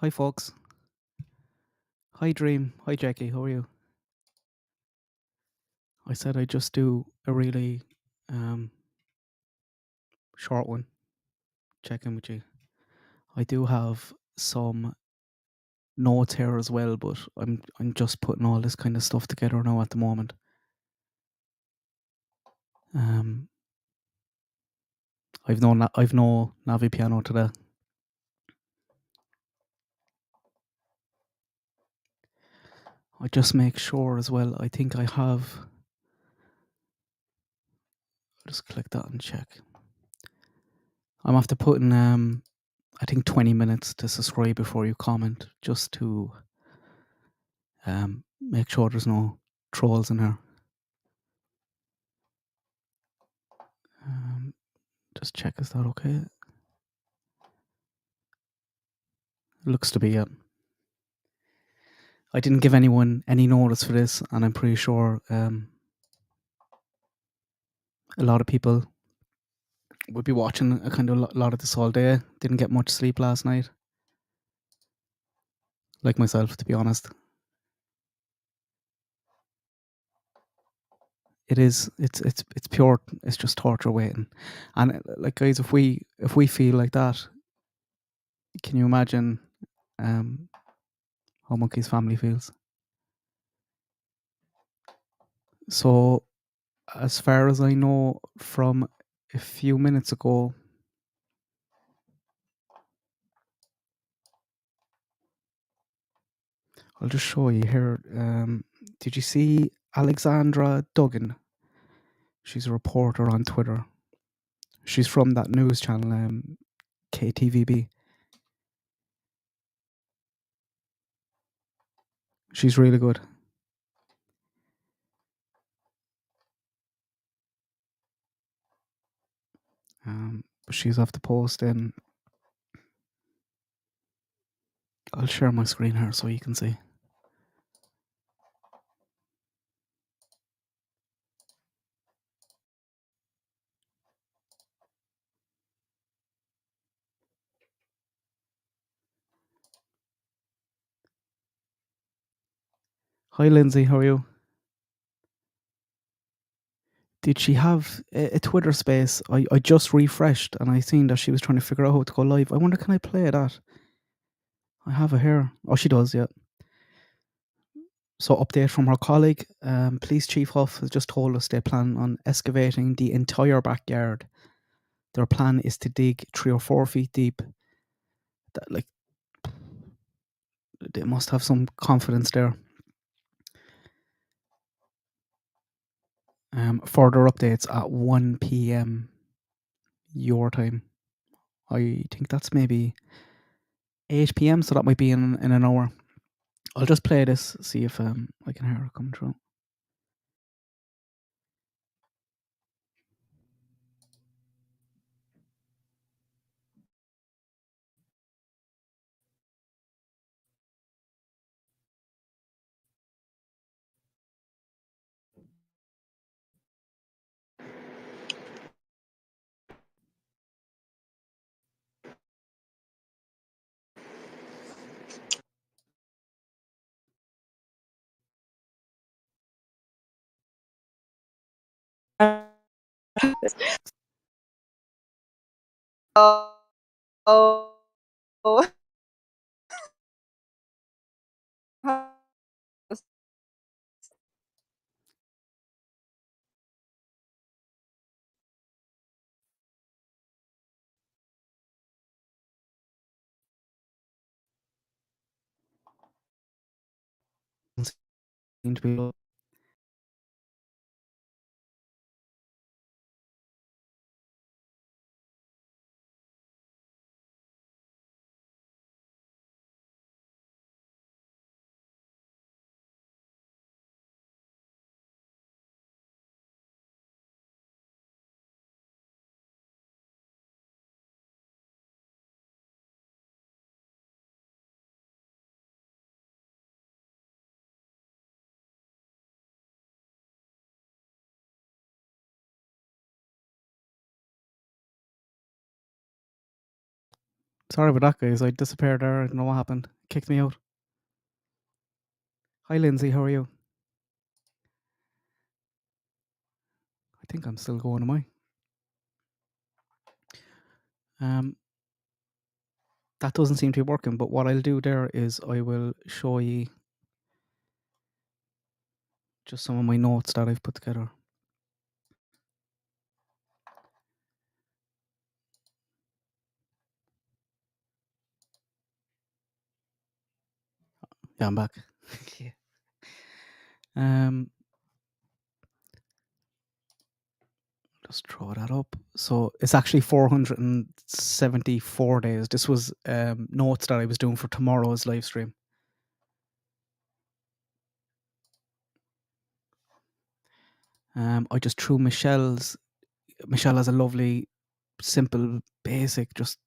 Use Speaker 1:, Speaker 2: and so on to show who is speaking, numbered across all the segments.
Speaker 1: Hi, folks. Hi, Dream. Hi, Jackie. How are you? I said I'd just do a really short one, check in with you. I do have some notes here as well, but I'm just putting all this kind of stuff together now at the moment. I've no Navi piano today. I just make sure as well. I think I have. I'll just click that and check. I'm after putting I think 20 minutes to subscribe before you comment, just to make sure there's no trolls in here. Just check, is that okay? Looks to be it. I didn't give anyone any notice for this, and I'm pretty sure a lot of people would be watching a kind of lot of this all day. Didn't get much sleep last night, like myself, to be honest. It is. It's pure. It's just torture waiting. And like, guys, if we feel like that, can you imagine how Monkey's family feels? So, as far as I know, from a few minutes ago, I'll just show you here. Did you see Alexandra Duggan? She's a reporter on Twitter. She's from that news channel, KTVB. She's really good. But she's off the post in. I'll share my screen here so you can see. Hi, Lindsay. How are you? Did she have a Twitter space? I just refreshed and I seen that she was trying to figure out how to go live. I wonder, can I play that? I have it here. Oh, she does, yeah. So, update from her colleague. Police Chief Huff has just told us they plan on excavating the entire backyard. Their plan is to dig 3 or 4 feet deep. That, like, they must have some confidence there. Further updates at 1 p.m. your time. I think that's maybe 8 p.m. So that might be in an hour. I'll just play this, see if I can hear it coming through.
Speaker 2: Oh.
Speaker 1: Seem to be Sorry about that, guys. I disappeared there. I don't know what happened. Kicked me out. Hi, Lindsay. How are you? I think I'm still going, am I? That doesn't seem to be working, but what I'll do there is I will show you just some of my notes that I've put together. Yeah, I'm back. Yeah. Just throw that up. So it's actually 474 days. This was notes that I was doing for tomorrow's live stream. I just threw Michelle has a lovely, simple, basic, just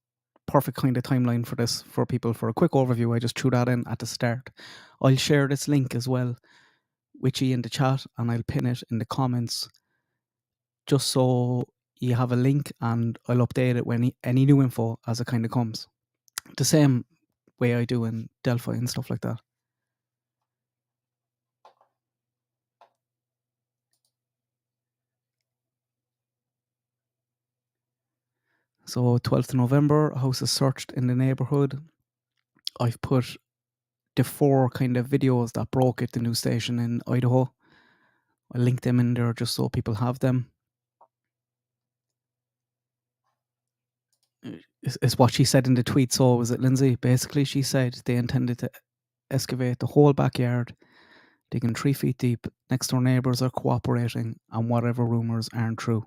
Speaker 1: perfect kind of timeline for this for people. For a quick overview, I just threw that in at the start. I'll share this link as well with you in the chat, and I'll pin it in the comments just so you have a link, and I'll update it when any new info as it kind of comes. The same way I do in Delphi and stuff like that. So 12th of November, a house is searched in the neighbourhood. I've put the 4 kind of videos that broke at the news station in Idaho. I'll link them in there just so people have them. It's what she said in the tweet. So was it Lindsay? Basically, she said they intended to excavate the whole backyard, digging 3 feet deep. Next door neighbours are cooperating, and whatever rumours aren't true.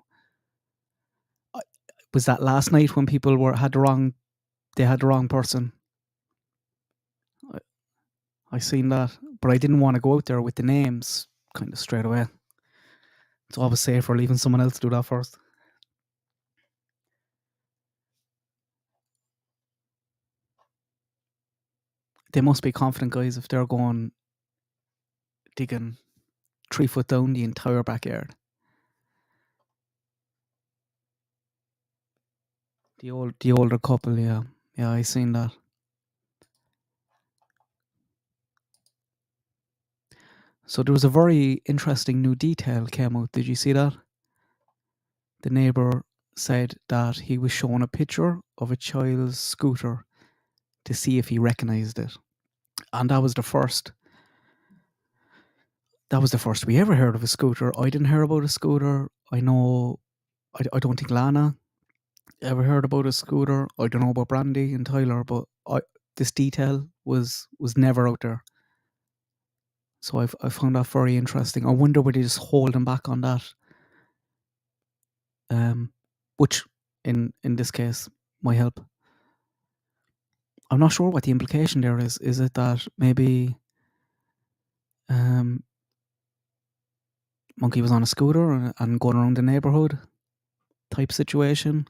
Speaker 1: Was that last night when people had the wrong person? I seen that, but I didn't want to go out there with the names kind of straight away. It's always safer leaving someone else do that first. They must be confident guys if they're going digging 3 foot down the entire backyard. The older couple, yeah, I seen that. So there was a very interesting new detail came out. Did you see that? The neighbour said that he was shown a picture of a child's scooter to see if he recognised it, and that was the first we ever heard of a scooter. I didn't hear about a scooter. I know. I don't think Lana ever heard about a scooter. I don't know about Brandy and Tyler, but this detail was never out there. So I found that very interesting. I wonder whether he's holding back on that, which in this case might help. I'm not sure what the implication there is. Is it that maybe Monkey was on a scooter and going around the neighbourhood type situation?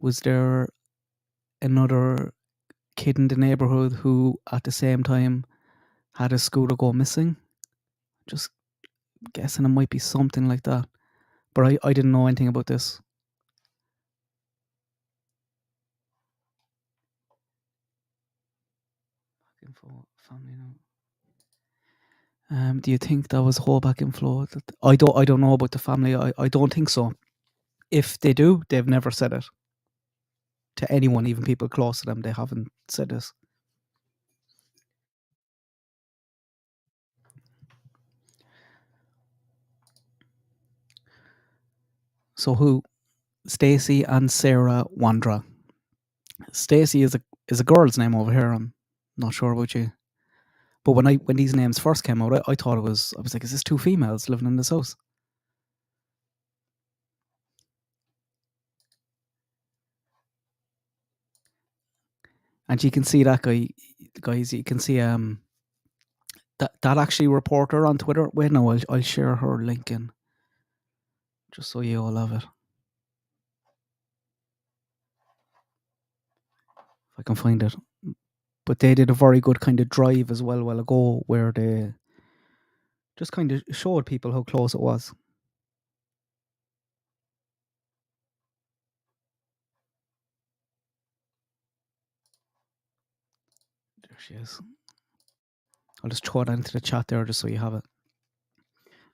Speaker 1: Was there another kid in the neighbourhood who at the same time had a scooter go missing? Just guessing it might be something like that. But I didn't know anything about this. Info, family now. Do you think that was holdback inflow? I don't know about the family. I don't think so. If they do, they've never said it to anyone, even people close to them. They haven't said this. So who? Stacy and Sarah Wandra. Stacy is a girl's name over here. I'm not sure about you. But when these names first came out, I thought I was like, is this 2 females living in this house? And you can see that guy, guys. You can see that actually reporter on Twitter. Wait, no, I'll share her link in, just so you all have it. If I can find it. But they did a very good kind of drive as well a while ago, where they just kind of showed people how close it was. she is. I'll just throw that into the chat there just so you have it.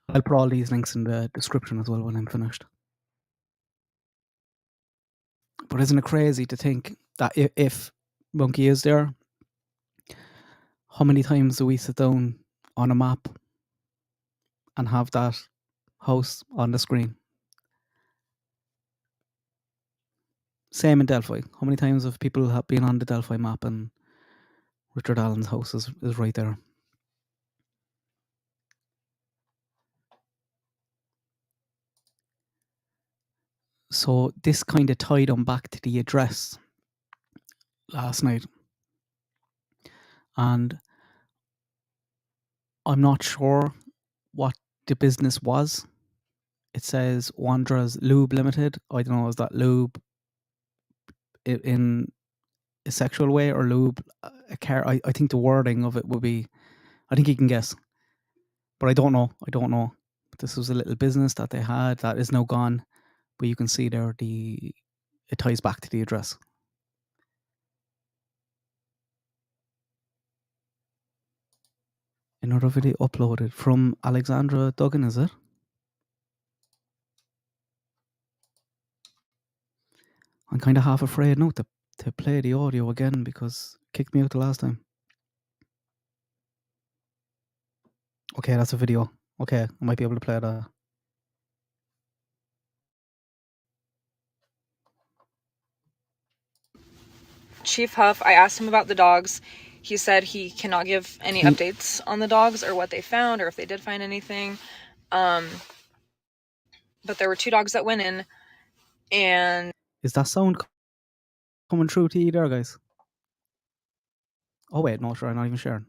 Speaker 1: I'll put all these links in the description as well when I'm finished. But isn't it crazy to think that if Monkey is there, how many times do we sit down on a map and have that house on the screen? Same in Delphi. How many times have people been on the Delphi map and Richard Allen's house is right there? So this kind of tied them back to the address last night. And I'm not sure what the business was. It says Wanderers Lube Limited. I don't know, is that lube in a sexual way or lube a car? I think the wording of it would be, I think you can guess. But I don't know. But this was a little business that they had that is now gone. But you can see there it ties back to the address. Another video uploaded from Alexandra Duggan, is it? I'm kind of half afraid now to play the audio again because it kicked me out the last time. Okay, that's a video. Okay, I might be able to play that.
Speaker 2: Chief Huff, I asked him about the dogs. He said he cannot give any updates on the dogs or what they found or if they did find anything. But there were 2 dogs that went in, and...
Speaker 1: Is that sound coming through to you there, guys? Oh wait, no, sure, I'm not even sharing.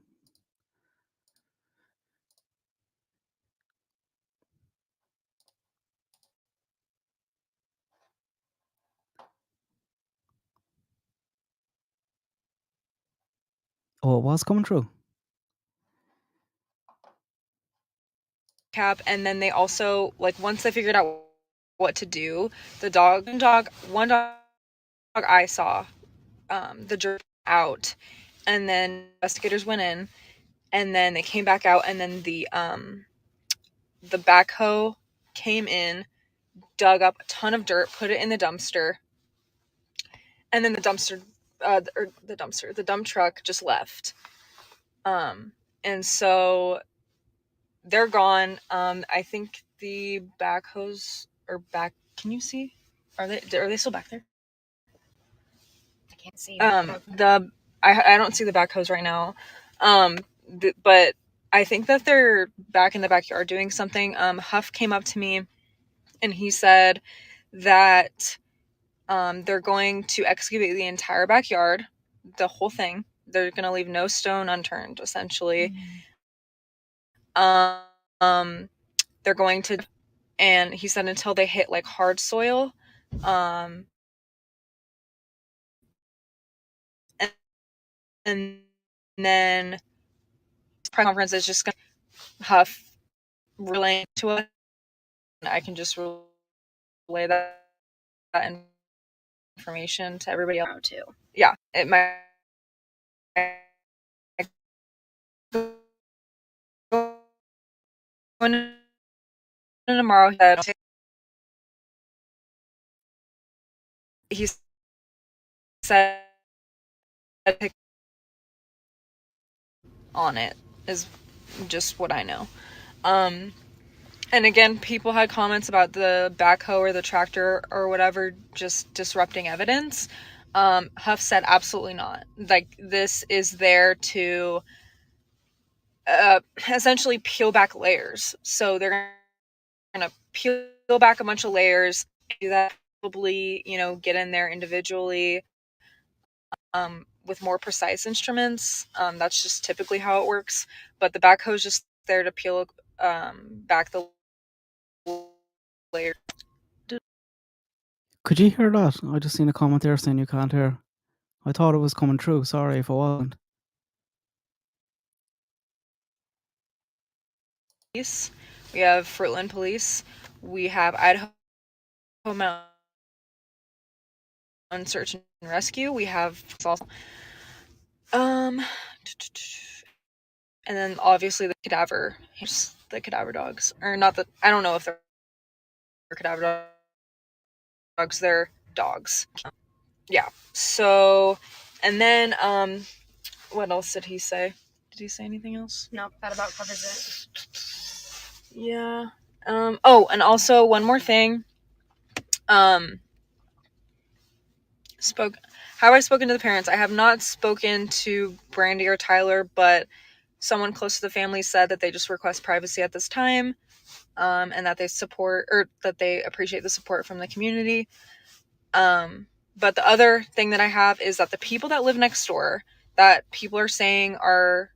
Speaker 1: Oh, it was coming through.
Speaker 2: And then they also, like, once they figured out what to do, one dog I saw, the jerk out, and then investigators went in, and then they came back out, and then the backhoe came in, dug up a ton of dirt, put it in the dumpster, and then the dump truck just left. And so they're gone. I think the backhoes are back. Can you see? Are they still back there?
Speaker 3: I can't see.
Speaker 2: I don't see the backhoes right now. But I think that they're back in the backyard doing something. Huff came up to me and he said that they're going to excavate the entire backyard, the whole thing. They're going to leave no stone unturned, essentially. They're going to, and he said until they hit like hard soil, and then press conference is just going to Huff relaying to us. I can just relay that information to everybody else
Speaker 3: too.
Speaker 2: Yeah, it might tomorrow. He said on it is just what I know. And again, people had comments about the backhoe or the tractor or whatever just disrupting evidence. Huff said absolutely not. Like, this is there to essentially peel back layers. So they're going to peel back a bunch of layers, do that, probably, get in there individually with more precise instruments. That's just typically how it works. But the backhoe is just there to peel back the layer.
Speaker 1: Could you hear that? I just seen a comment there saying you can't hear. I thought it was coming through. Sorry if it wasn't.
Speaker 2: Police. We have Fruitland Police. We have Idaho Mountain Search and Rescue. We have And then obviously the cadaver dogs. Or not that, I don't know if they're cadaver dogs, they're dogs. Yeah. So, and then, what else did he say? Did he say anything else?
Speaker 3: Nope, that about covers it.
Speaker 2: Yeah. Oh, and also one more thing. Have I spoken to the parents? I have not spoken to Brandy or Tyler, but someone close to the family said that they just request privacy at this time, and that they support, or that they appreciate the support from the community. But the other thing that I have is that the people that live next door, that people are saying are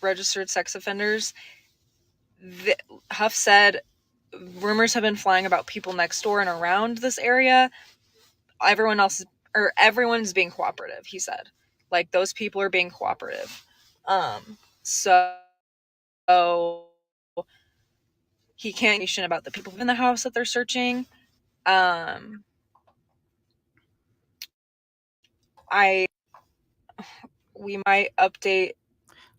Speaker 2: registered sex offenders, Huff said rumors have been flying about people next door and around this area. Everyone's being cooperative, he said. Like, those people are being cooperative. So he can't mention about the people in the house that they're searching. We might update.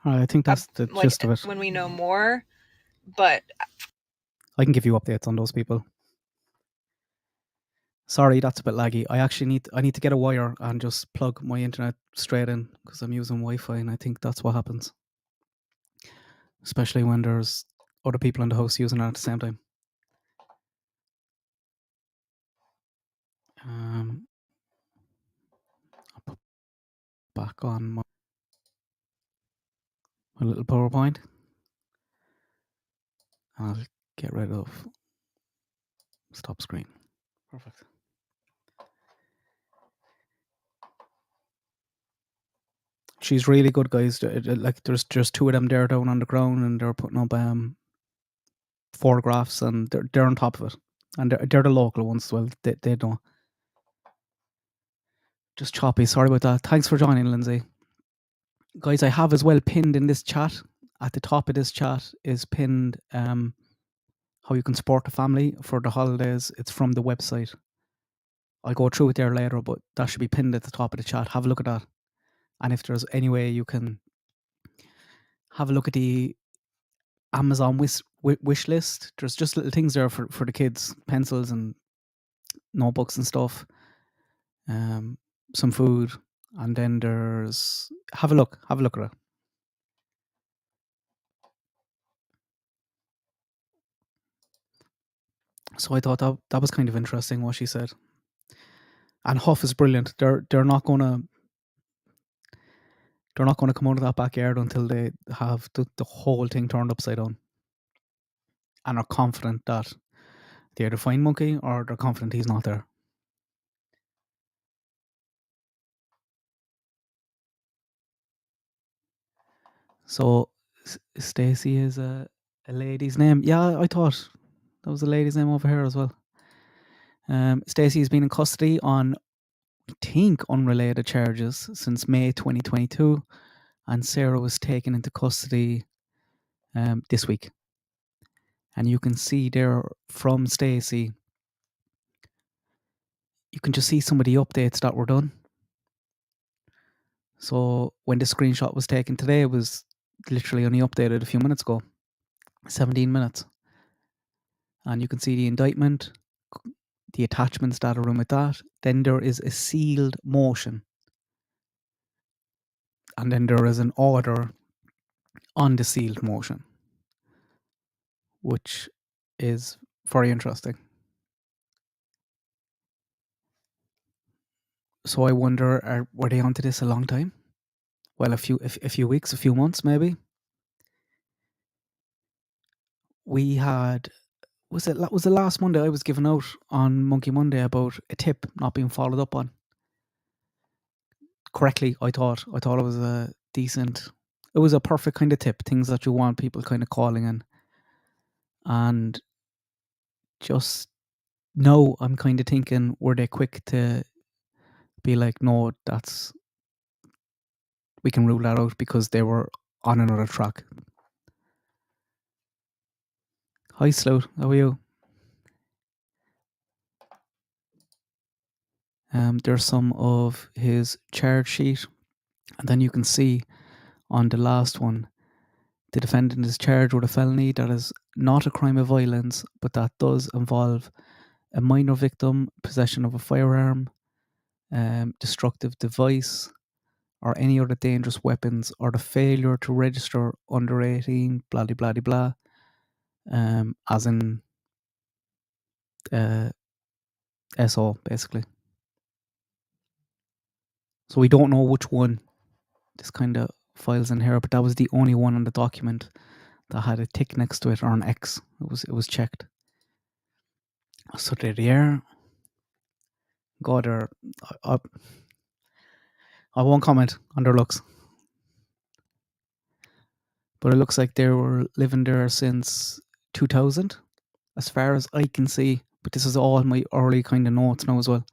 Speaker 1: I think that's the gist of it.
Speaker 2: When we know more, but
Speaker 1: I can give you updates on those people. Sorry, that's a bit laggy. I need to get a wire and just plug my internet straight in because I'm using Wi-Fi, and I think that's what happens. Especially when there's other people in the house using it at the same time. I'll put back on my little PowerPoint. I'll get rid of stop screen. Perfect. She's really good, guys. Like, there's just two of them there down on the ground, and they're putting up photographs, and they're on top of it, and they're the local ones as well. They know. Just choppy. Sorry about that. Thanks for joining, Lindsay. Guys, I have as well pinned in this chat. At the top of this chat is pinned how you can support the family for the holidays. It's from the website. I'll go through it there later, but that should be pinned at the top of the chat. Have a look at that. And if there's any way you can have a look at the Amazon wish list, there's just little things there for the kids, pencils and notebooks and stuff, some food, and then there's have a look at it. So I thought that was kind of interesting what she said. And Huff is brilliant. They're not gonna come out of that backyard until they have the whole thing turned upside down, and are confident that they either find Monkey or they're confident he's not there. So Stacy is a lady's name. Yeah, I thought that was a lady's name over here as well. Stacy has been in custody on, I think, unrelated charges since May 2022, and Sarah was taken into custody this week. And you can see there from Stacy, you can just see some of the updates that were done. So when the screenshot was taken today, it was literally only updated a few minutes ago, 17 minutes. And you can see the indictment, the attachments that are in with that. Then there is a sealed motion. And then there is an order on the sealed motion, which is very interesting. So I wonder, were they onto this a long time? Well, a few weeks, a few months, maybe. We had, was the last Monday I was giving out on Monkey Monday about a tip not being followed up on correctly. I thought it was a decent, it was a perfect kind of tip, things that you want people kind of calling in. And just now I'm kind of thinking, were they quick to be like, no, we can rule that out because they were on another track. Hi Sloat, how are you? There's some of his charge sheet. And then you can see on the last one, the defendant is charged with a felony that is not a crime of violence, but that does involve a minor victim, possession of a firearm, destructive device, or any other dangerous weapons, or the failure to register under 18, blah, blah, blah, blah, as in SO, basically. So we don't know which one this kind of files in here, but that was the only one on the document that had a tick next to it or an X. It was checked. So there they are. God, I won't comment on their looks, but it looks like they were living there since 2000, as far as I can see. But this is all my early kind of notes now as well.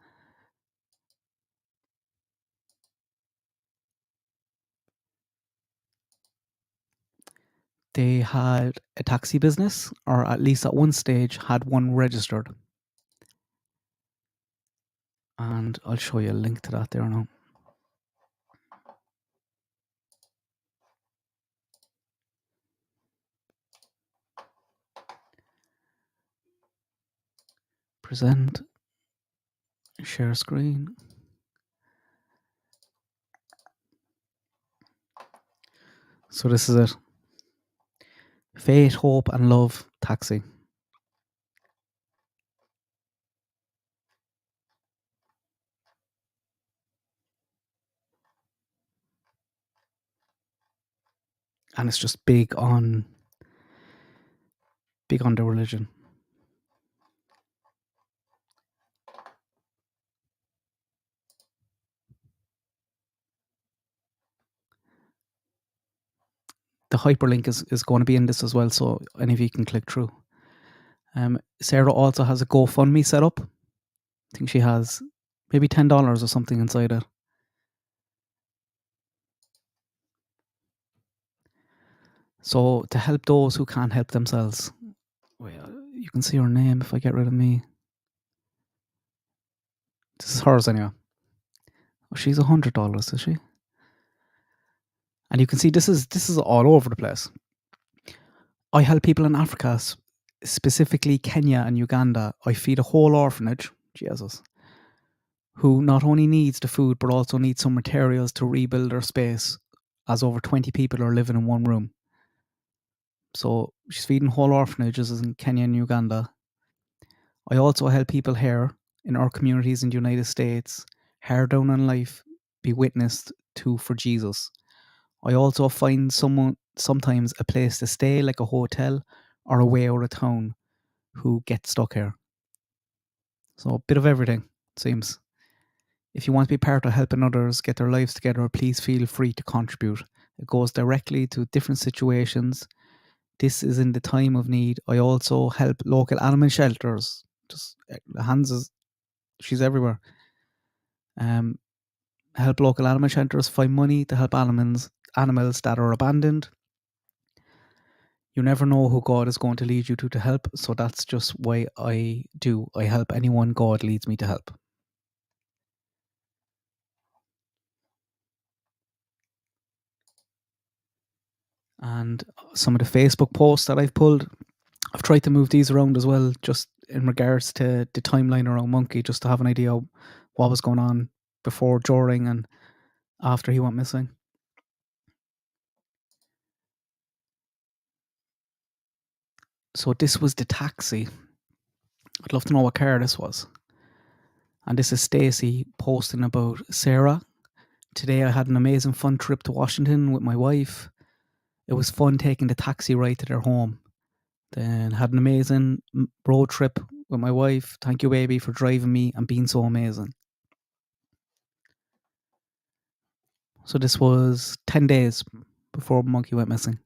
Speaker 1: They had a taxi business, or at least at one stage had one registered. And I'll show you a link to that there now. Present, share screen. So this is it. Fate, Hope and Love Taxi. And it's just big on the religion. The hyperlink is going to be in this as well, so any of you can click through. Sarah also has a GoFundMe set up. I think she has maybe $10 or something inside it. So to help those who can't help themselves. Well, you can see her name if I get rid of me. This is hers anyway. Oh, she's $100, is she? And you can see this is all over the place. I help people in Africa, specifically Kenya and Uganda. I feed a whole orphanage, Jesus, who not only needs the food but also needs some materials to rebuild their space, as over 20 people are living in one room. So she's feeding whole orphanages in Kenya and Uganda. I also help people here in our communities in the United States, hard down on life, be witnessed to for Jesus. I also find sometimes a place to stay, like a hotel or a way out of town, who get stuck here. So a bit of everything, it seems. If you want to be part of helping others get their lives together, please feel free to contribute. It goes directly to different situations. This is in the time of need. I also help local animal shelters. Just she's everywhere. Help local animal shelters find money to help animals that are abandoned. You never know who God is going to lead you to help, so that's just why I do. I help anyone God leads me to help. And some of the Facebook posts that I've pulled, I've tried to move these around as well, just in regards to the timeline around Monkey, just to have an idea of what was going on before, during, and after he went missing. So this was the taxi. I'd love to know what car this was. And this is Stacey posting about Sarah. Today I had an amazing fun trip to Washington with my wife. It was fun taking the taxi ride to their home. Then had an amazing road trip with my wife. Thank you, baby, for driving me and being so amazing. So this was 10 days before Monkey went missing.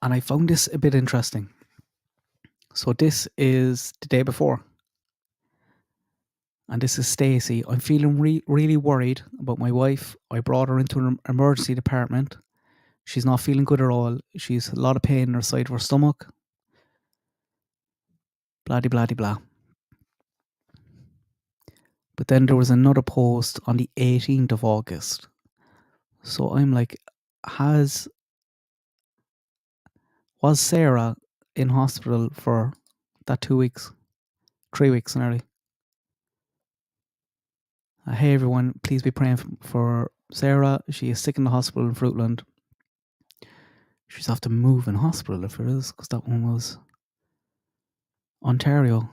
Speaker 1: And I found this a bit interesting. So this is the day before. And this is Stacey. I'm feeling really worried about my wife. I brought her into an emergency department. She's not feeling good at all. She's a lot of pain in her side of her stomach. Blah, blah, blah, blah. But then there was another post on the 18th of August. So I'm like, was Sarah in hospital for that 2 weeks? 3 weeks nearly. Hey everyone, please be praying for Sarah. She is sick in the hospital in Fruitland. She's have to move in hospital if it is, because that one was Ontario.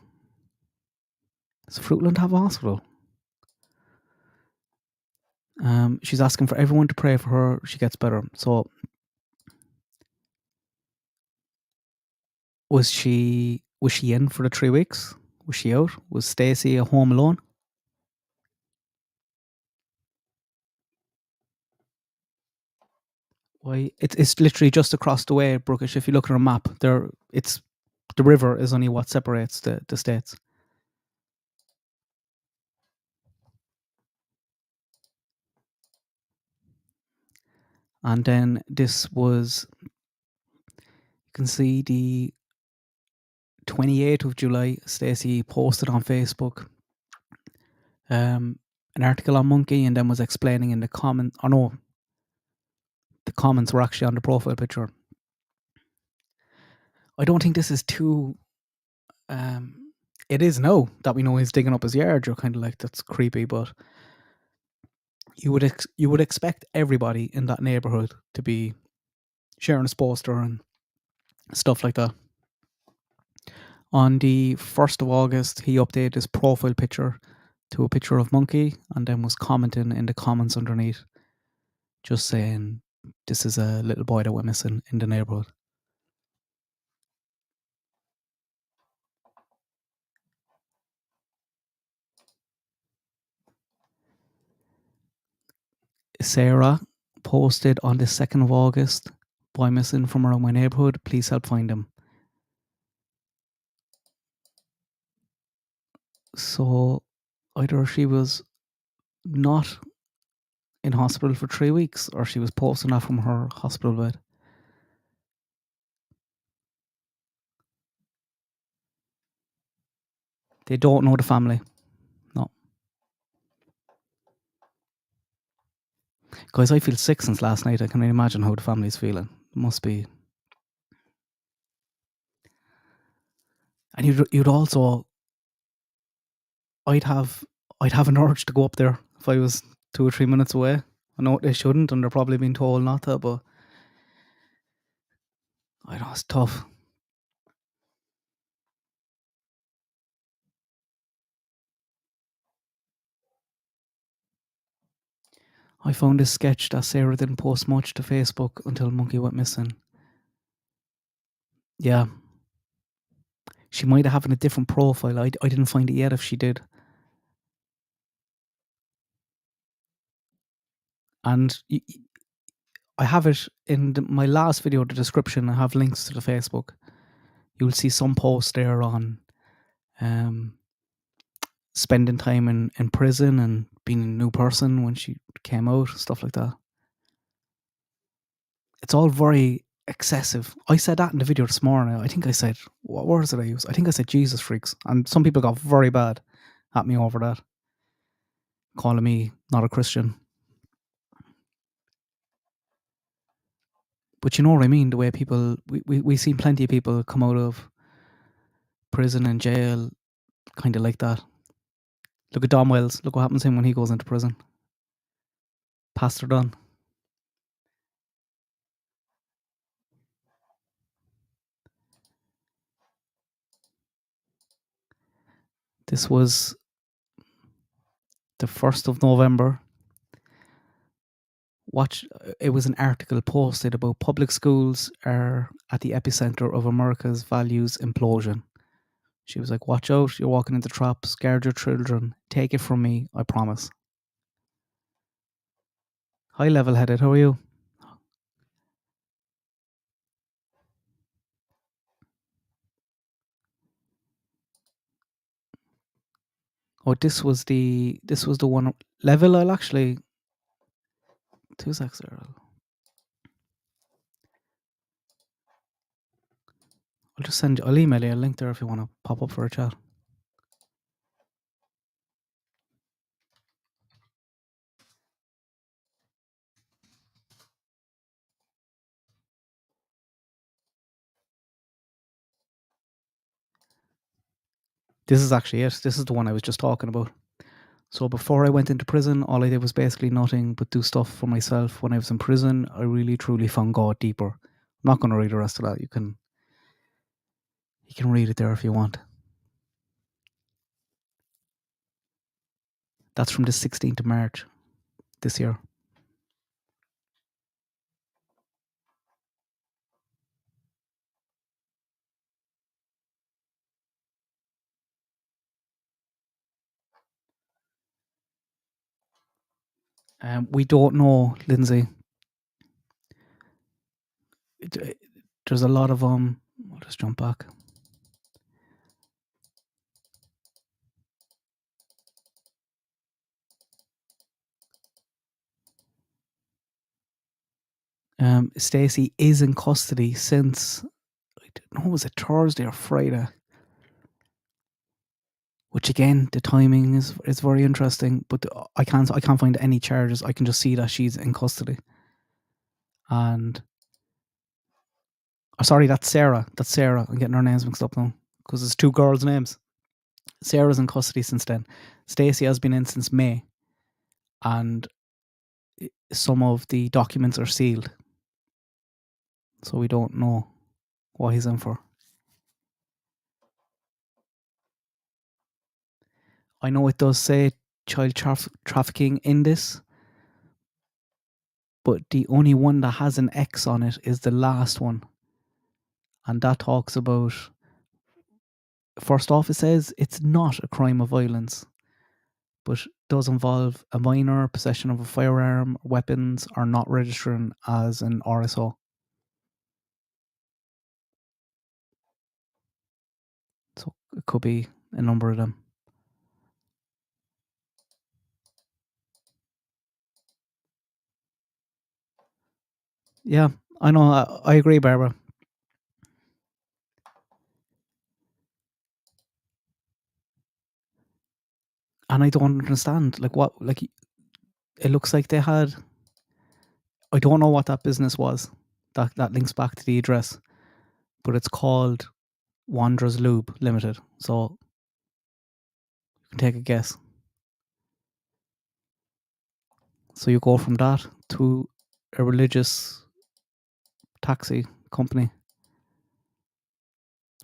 Speaker 1: Does Fruitland have a hospital? She's asking for everyone to pray for her. She gets better. So, was she in for the 3 weeks? Was she out? Was Stacey at home alone? Why? It's literally just across the way, Brookish. If you look at a map, the river is only what separates the states. And then this was, you can see the 28th of July, Stacey posted on Facebook an article on Monkey, and then was explaining in the comment. Oh no, the comments were actually on the profile picture. I don't think this is too. It is now that we know he's digging up his yard. You're kind of like, that's creepy, but you would expect everybody in that neighborhood to be sharing his poster and stuff like that. On the 1st of August, he updated his profile picture to a picture of Monkey, and then was commenting in the comments underneath, just saying, this is a little boy that we're missing in the neighborhood. Sarah posted on the 2nd of August, boy missing from around my neighborhood, please help find him. So either she was not in hospital for 3 weeks, or she was posting that from her hospital bed. They don't know the family. No. Guys, I feel sick since last night. I can imagine how the family's feeling. It must be. And you'd also, I'd have an urge to go up there if I was 2 or 3 minutes away. I know they shouldn't, and they're probably being told not to, but I know it's tough. I found this sketch that Sarah didn't post much to Facebook until Monkey went missing. Yeah. She might have having a different profile. I didn't find it yet if she did. And I have it in my last video, the description. I have links to the Facebook. You'll see some posts there on spending time in prison and being a new person when she came out, stuff like that. It's all very excessive. I said that in the video this morning. I think I said, what words did I use? I think I said Jesus freaks. And some people got very bad at me over that, calling me not a Christian. But you know what I mean? The way people, we've seen plenty of people come out of prison and jail kind of like that. Look at Don Wells. Look what happens to him when he goes into prison. Pastor Don. This was the 1st of November. It was an article posted about public schools are at the epicenter of America's values implosion. She was like, watch out, you're walking into traps, guard your children, take it from me, I promise. Hi, level headed, how are you? Oh, this was the one level. I'll actually 2 seconds there. I'll email you a link there if you want to pop up for a chat. This is actually it. This is the one I was just talking about. So before I went into prison, all I did was basically nothing but do stuff for myself. When I was in prison, I really truly found God deeper. I'm not going to read the rest of that. You can read it there if you want. That's from the 16th of March this year. We don't know, Lindsay. There's a lot of I'll just jump back. Stacey is in custody since, I don't know, was it Thursday or Friday? Which again, the timing is very interesting. But I can't find any charges. I can just see that she's in custody. And sorry, that's Sarah. I'm getting her names mixed up now because there's two girls' names. Sarah's in custody since then. Stacey has been in since May, and some of the documents are sealed, so we don't know what he's in for. I know it does say child trafficking in this, but the only one that has an X on it is the last one, and that talks about, first off, it says it's not a crime of violence, but does involve a minor, possession of a firearm, weapons, or not registering as an RSO. So it could be a number of them. Yeah, I know. I agree, Barbara. And I don't understand, it looks like they had, I don't know what that business was. That links back to the address, but it's called Wanderers Lube Limited. So you can take a guess. So you go from that to a religious taxi company,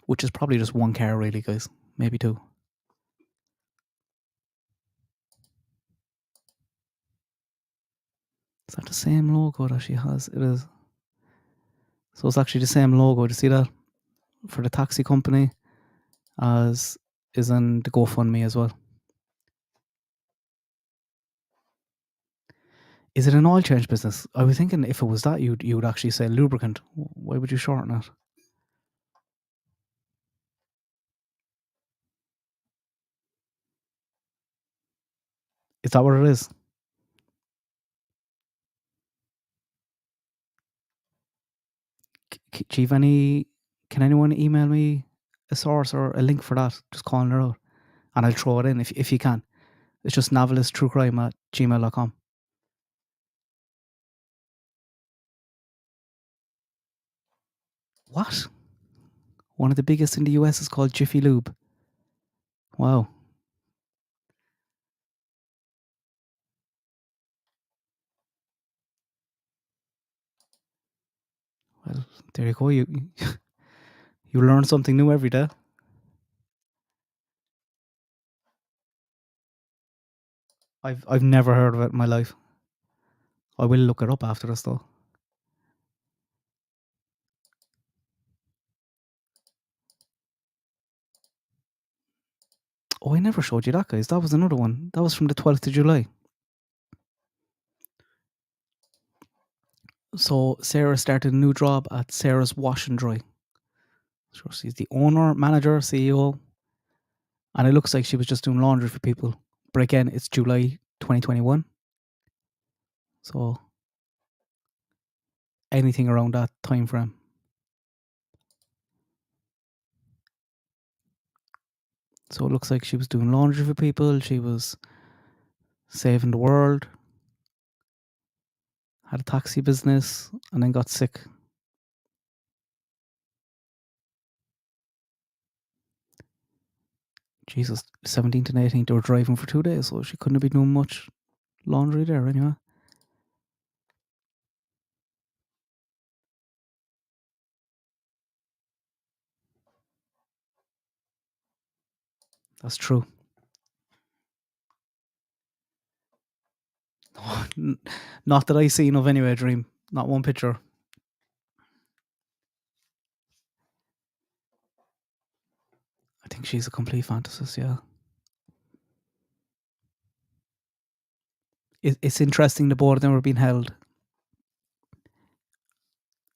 Speaker 1: which is probably just one car, really, guys. Maybe two. Is that the same logo that she has? It is. So it's actually the same logo. Do you see that? For the taxi company, as is in the GoFundMe as well. Is it an oil change business? I was thinking if it was that, you would actually say lubricant. Why would you shorten it? Is that what it is? Chief, can anyone email me a source or a link for that? Just calling her out. And I'll throw it in if you can. It's just navillustruecrime@gmail.com. What? One of the biggest in the US is called Jiffy Lube. Wow. Well, there you go. You learn something new every day. I've never heard of it in my life. I will look it up after this though. Oh, I never showed you that, guys. That was another one. That was from the 12th of July. So Sarah started a new job at Sarah's Wash and Dry. So she's the owner, manager, CEO. And it looks like she was just doing laundry for people. But again, it's July 2021. So anything around that time frame. So it looks like she was doing laundry for people. She was saving the world. Had a taxi business and then got sick. Jesus, 17th and 18th, they were driving for 2 days, so she couldn't have been doing much laundry there anyway. That's true. Not that I seen of anyway, Dream. Not one picture. I think she's a complete fantasist, yeah. It's interesting the both of them were being held.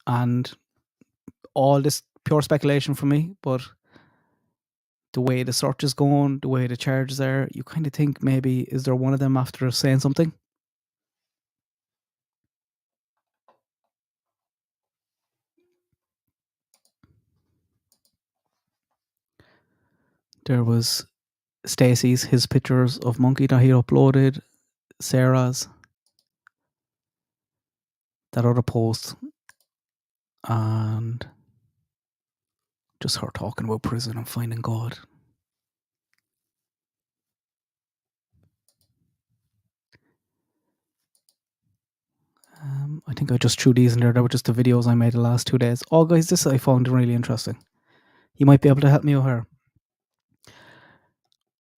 Speaker 1: And all this pure speculation from me, but the way the search is going, the way the charges are, you kind of think maybe, is there one of them after saying something? There was Stacey's, his pictures of Monkey that he uploaded, Sarah's, that other post, and just her talking about prison and finding God. I think I just threw these in there. They were just the videos I made the last 2 days. Oh, guys, this I found really interesting. You might be able to help me out here.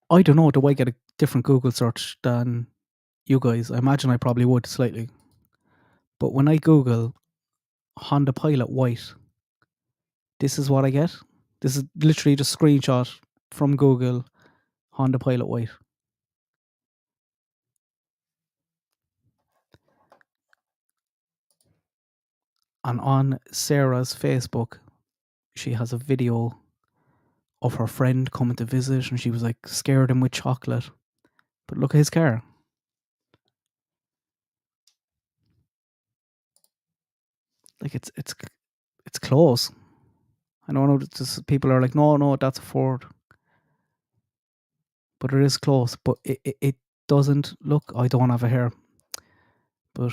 Speaker 1: I don't know, do I get a different Google search than you guys? I imagine I probably would slightly. But when I Google Honda Pilot white, this is what I get. This is literally just screenshot from Google, Honda Pilot white. And on Sarah's Facebook, she has a video of her friend coming to visit, and she was like scared him with chocolate. But look at his car. Like it's close. I don't know. People are like, no, that's a Ford. But it is close. But it doesn't look. I don't have a hair, but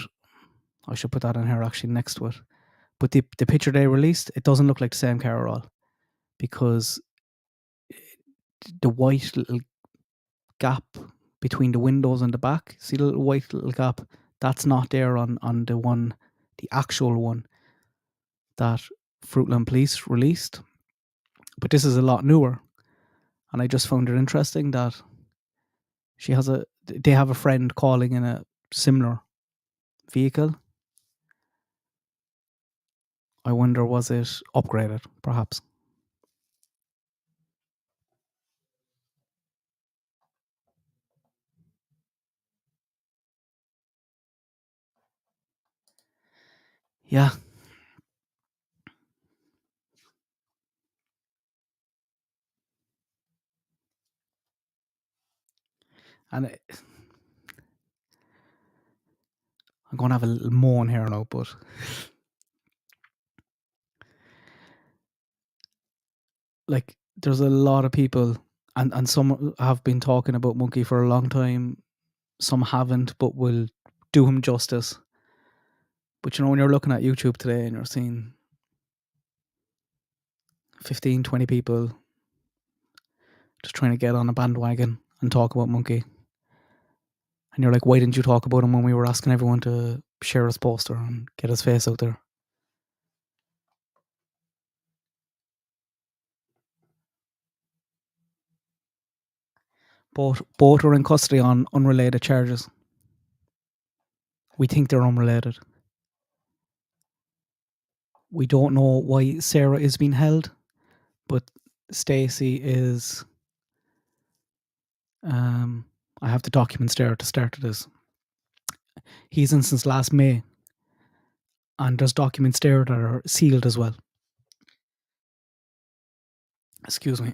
Speaker 1: I should put that in here actually next to it. But the picture they released, it doesn't look like the same car at all, because the white little gap between the windows and the back, see the little white little gap, that's not there on the one, the actual one that Fruitland Police released. But this is a lot newer, and I just found it interesting that they have a friend calling in a similar vehicle. I wonder, was it upgraded, perhaps? Yeah. And I'm going to have a little moan here now, but like, there's a lot of people, and some have been talking about Monkey for a long time. Some haven't, but will do him justice. But you know, when you're looking at YouTube today and you're seeing 15, 20 people just trying to get on a bandwagon and talk about Monkey, and you're like, why didn't you talk about him when we were asking everyone to share his poster and get his face out there? Both are in custody on unrelated charges. We think they're unrelated. We don't know why Sarah is being held, but Stacey is. I have the documents there to start this. He's in since last May, and there's documents there that are sealed as well. Excuse me.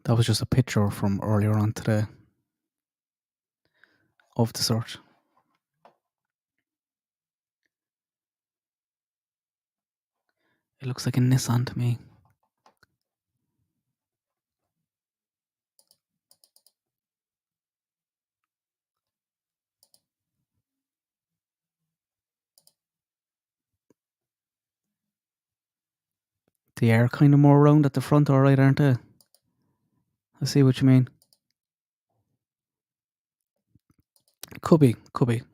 Speaker 1: That was just a picture from earlier on today of the search. It looks like a Nissan to me. They are kind of more round at the front, all right, aren't they? I see what you mean. Could be.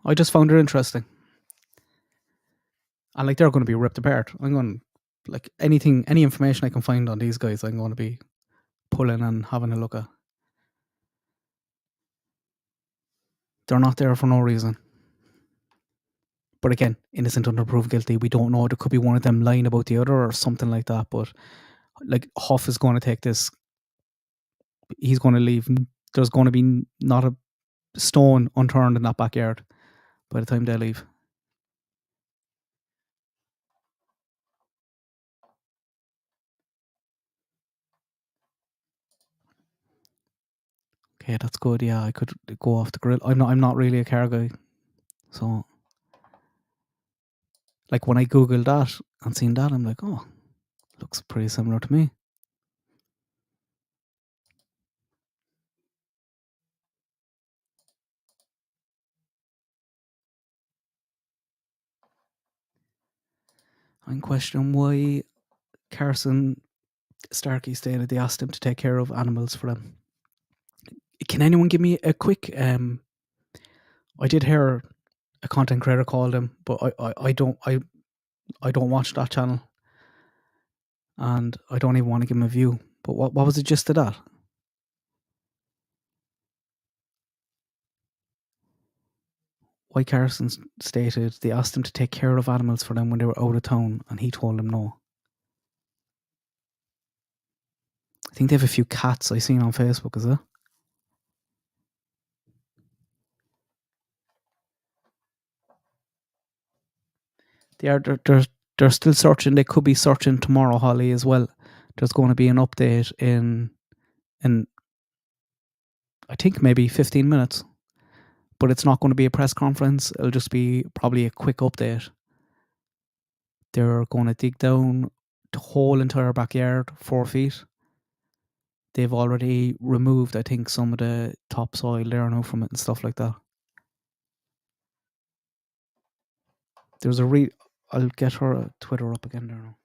Speaker 1: I just found it interesting. And like they're going to be ripped apart. I'm going like any information I can find on these guys, I'm going to be pulling and having a look at. They're not there for no reason. But again, innocent until proved guilty. We don't know. There could be one of them lying about the other or something like that. But like Huff is going to take this. He's going to leave. There's going to be not a stone unturned in that backyard by the time they leave. Okay, that's good. Yeah, I could go off the grill. I'm not really a car guy, so like when I googled that and seen that, I'm like, oh, looks pretty similar to me. I'm questioning why Carson Starkey stated they asked him to take care of animals for them. Can anyone give me a quick? I did hear a content creator called him, but I don't watch that channel, and I don't even want to give him a view. But what was the gist of that? Why Carson stated they asked him to take care of animals for them when they were out of town, and he told them no. I think they have a few cats I seen on Facebook, is it? They're still searching. They could be searching tomorrow, Holly, as well. There's going to be an update in I think maybe 15 minutes. But it's not going to be a press conference. It'll just be probably a quick update. They're going to dig down the whole entire backyard, 4 feet. They've already removed, I think, some of the topsoil there now from it and stuff like that. There's I'll get her Twitter up again there now.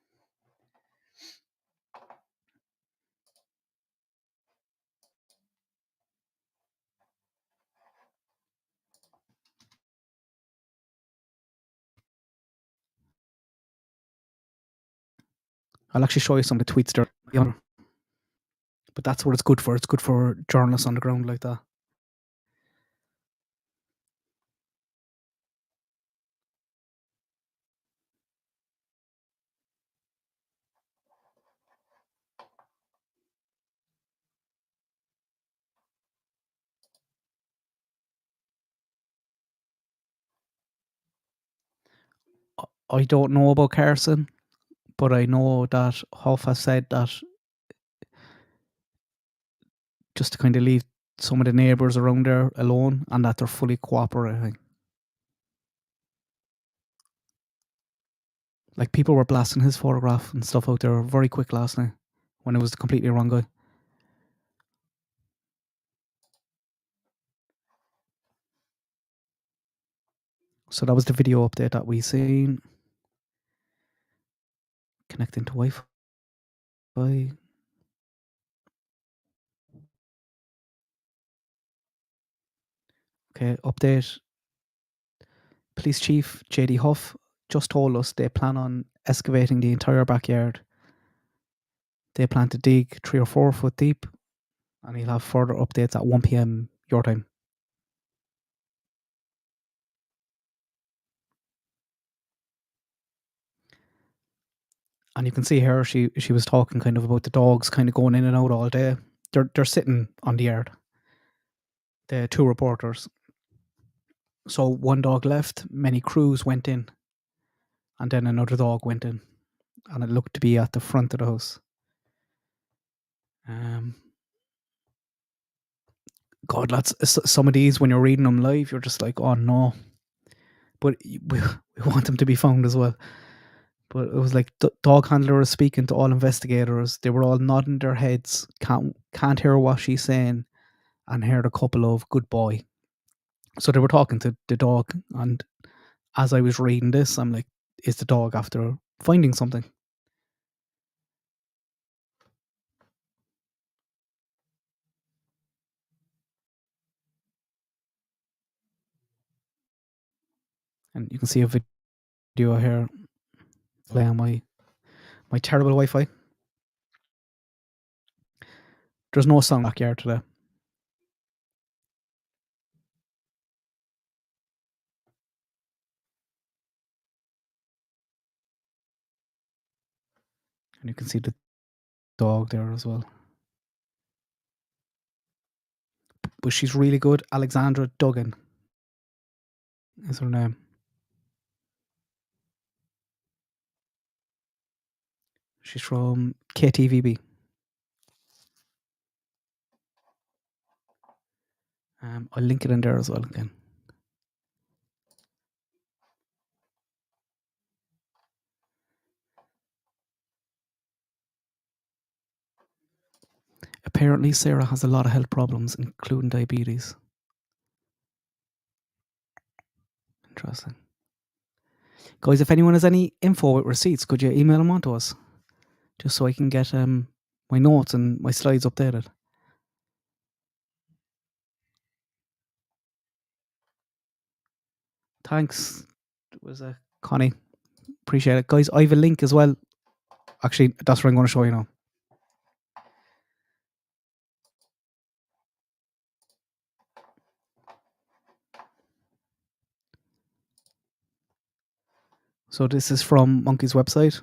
Speaker 1: I'll actually show you some of the tweets there. But that's what it's good for. It's good for journalists on the ground like that. I don't know about Carson, but I know that Huff has said that just to kind of leave some of the neighbours around there alone and that they're fully cooperating. Like people were blasting his photograph and stuff out there very quick last night when it was the completely wrong guy. So that was the video update that we seen. Connecting to Wi-Fi. Okay, update. Police Chief JD Huff just told us they plan on excavating the entire backyard. They plan to dig 3 or 4 foot deep, and he'll have further updates at 1 p.m. your time. And you can see her, she was talking kind of about the dogs kind of going in and out all day. They're sitting on the yard. The 2 reporters. So one dog left, many crews went in, and then another dog went in, and it looked to be at the front of the house. God, lads, some of these when you're reading them live, you're just like, oh no. But we want them to be found as well. But it was like dog handler is speaking to all investigators. They were all nodding their heads, can't hear what she's saying, and heard a couple of good boy. So they were talking to the dog, and as I was reading this, I'm like, is the dog after finding something? And you can see a video here play on my terrible Wi-Fi. There's no sound backyard today. And you can see the dog there as well. But she's really good. Alexandra Duggan is her name. She's from KTVB. I'll link it in there as well again. Apparently, Sarah has a lot of health problems, including diabetes. Interesting. Guys, if anyone has any info with receipts, could you email them on to us? Just so I can get my notes and my slides updated. Thanks. It was Connie. Appreciate it. Guys, I have a link as well. Actually, that's what I'm going to show you now. So this is from Monkey's website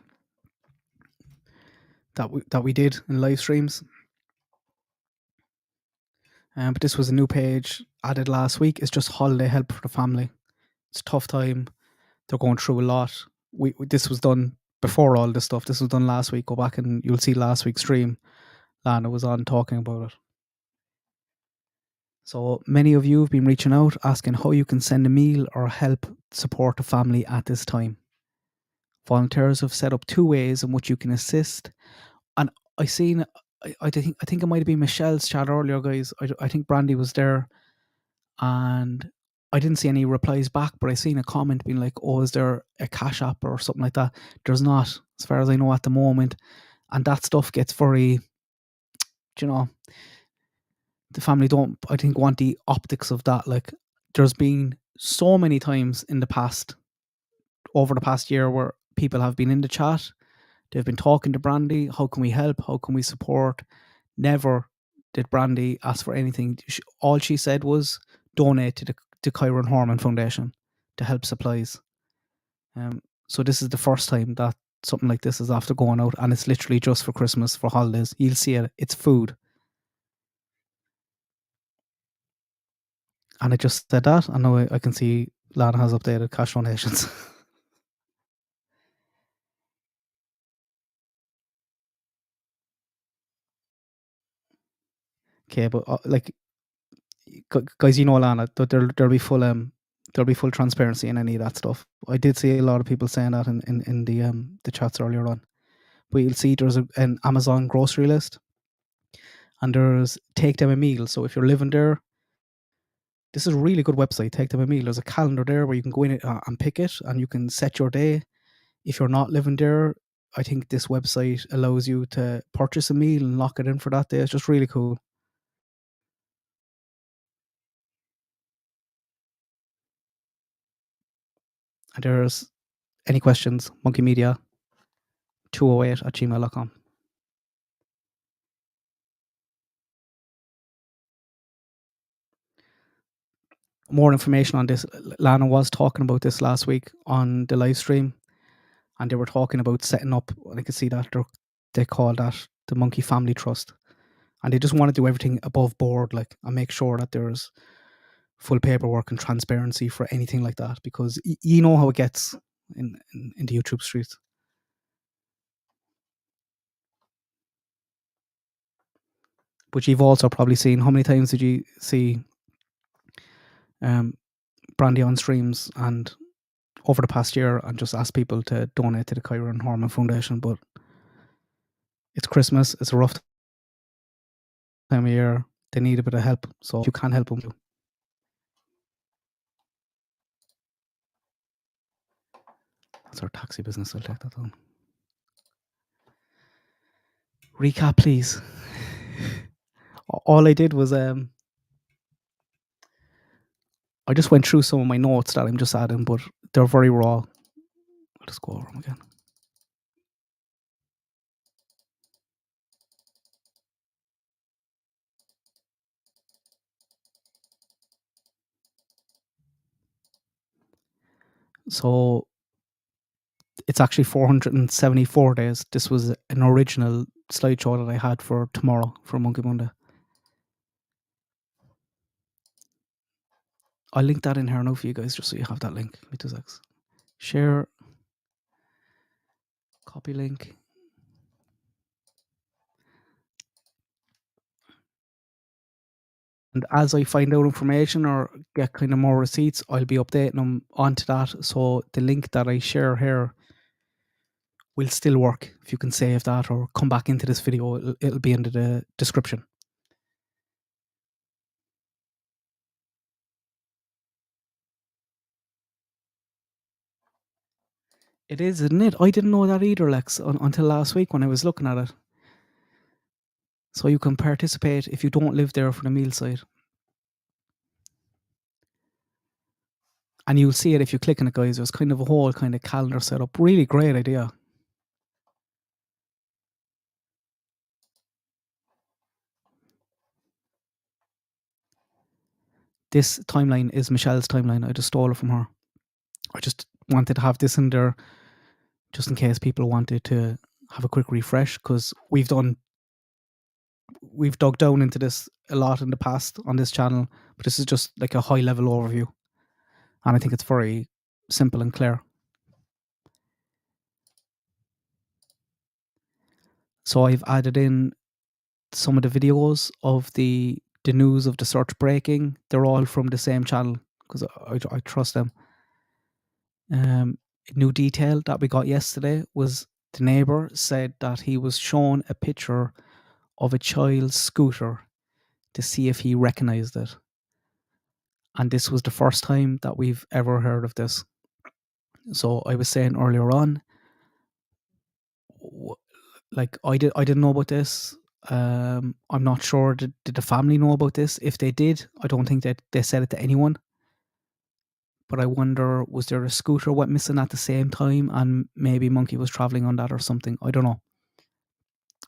Speaker 1: that we did in live streams. But this was a new page added last week. It's just holiday help for the family. It's a tough time. They're going through a lot. This was done before all this stuff. This was done last week. Go back and you'll see last week's stream. Lana was on talking about it. So many of you have been reaching out asking how you can send a meal or help support a family at this time. Volunteers have set up 2 ways in which you can assist. And I think it might have been Michelle's chat earlier, guys. I think Brandy was there, and I didn't see any replies back, but I seen a comment being like, "Oh, is there a Cash App or something like that?" There's not, as far as I know at the moment, and that stuff gets very, the family don't, I think, want the optics of that. Like, there's been so many times in the past, over the past year, where people have been in the chat. They've been talking to Brandy. How can we help? How can we support? Never did Brandy ask for anything. All she said was donate to the Kyron Horman Foundation to help supplies. So this is the first time that something like this is after going out, and it's literally just for Christmas, for holidays. You'll see it. It's food. And I just said that, and now I can see Lana has updated cash donations. Okay, but guys, Lana, there'll be full transparency in any of that stuff. I did see a lot of people saying that in the chats earlier on. But you'll see there's an Amazon grocery list, and there's Take Them a Meal. So if you're living there, this is a really good website, Take Them a Meal. There's a calendar there where you can go in and pick it, and you can set your day. If you're not living there, I think this website allows you to purchase a meal and lock it in for that day. It's just really cool. And there's any questions, monkeymedia208@gmail.com. More information on this. Lana was talking about this last week on the live stream, and they were talking about setting up, I can see that they call that the Monkey Family Trust, and they just want to do everything above board, like, and make sure that there's full paperwork and transparency for anything like that, because you know how it gets in the YouTube streets. But you've also probably seen, how many times did you see Brandy on streams and over the past year and just ask people to donate to the Kyron Horman Foundation? But it's Christmas, it's a rough time of year, they need a bit of help, so you can help them too. That's our taxi business, I'll take that on. Recap, please. All I did was I just went through some of my notes that I'm just adding, but they're very raw. I'll just go over them again. So it's actually 474 days. This was an original slideshow that I had for tomorrow for Monkey Monday. I'll link that in here now for you guys, just so you have that link. Wait 2 seconds. Share. Copy link. And as I find out information or get kind of more receipts, I'll be updating them onto that. So the link that I share here will still work. If you can save that or come back into this video, it'll be in the description. It is, isn't it? I didn't know that either, Lex, until last week when I was looking at it. So you can participate if you don't live there for the meal site. And you'll see it if you click on it, guys. There's kind of a whole kind of calendar set up. Really great idea. This timeline is Michelle's timeline. I just stole it from her. I just wanted to have this in there just in case people wanted to have a quick refresh, because we've dug down into this a lot in the past on this channel, but this is just like a high level overview. And I think it's very simple and clear. So I've added in some of the videos of the news of the search breaking. They're all from the same channel because I trust them. New detail that we got yesterday was the neighbour said that he was shown a picture of a child's scooter to see if he recognised it. And this was the first time that we've ever heard of this. So I was saying earlier on, like I didn't know about this. I'm not sure. Did the family know about this? If they did, I don't think that they said it to anyone. But I wonder, was there a scooter went missing at the same time and maybe Monkey was travelling on that or something? I don't know.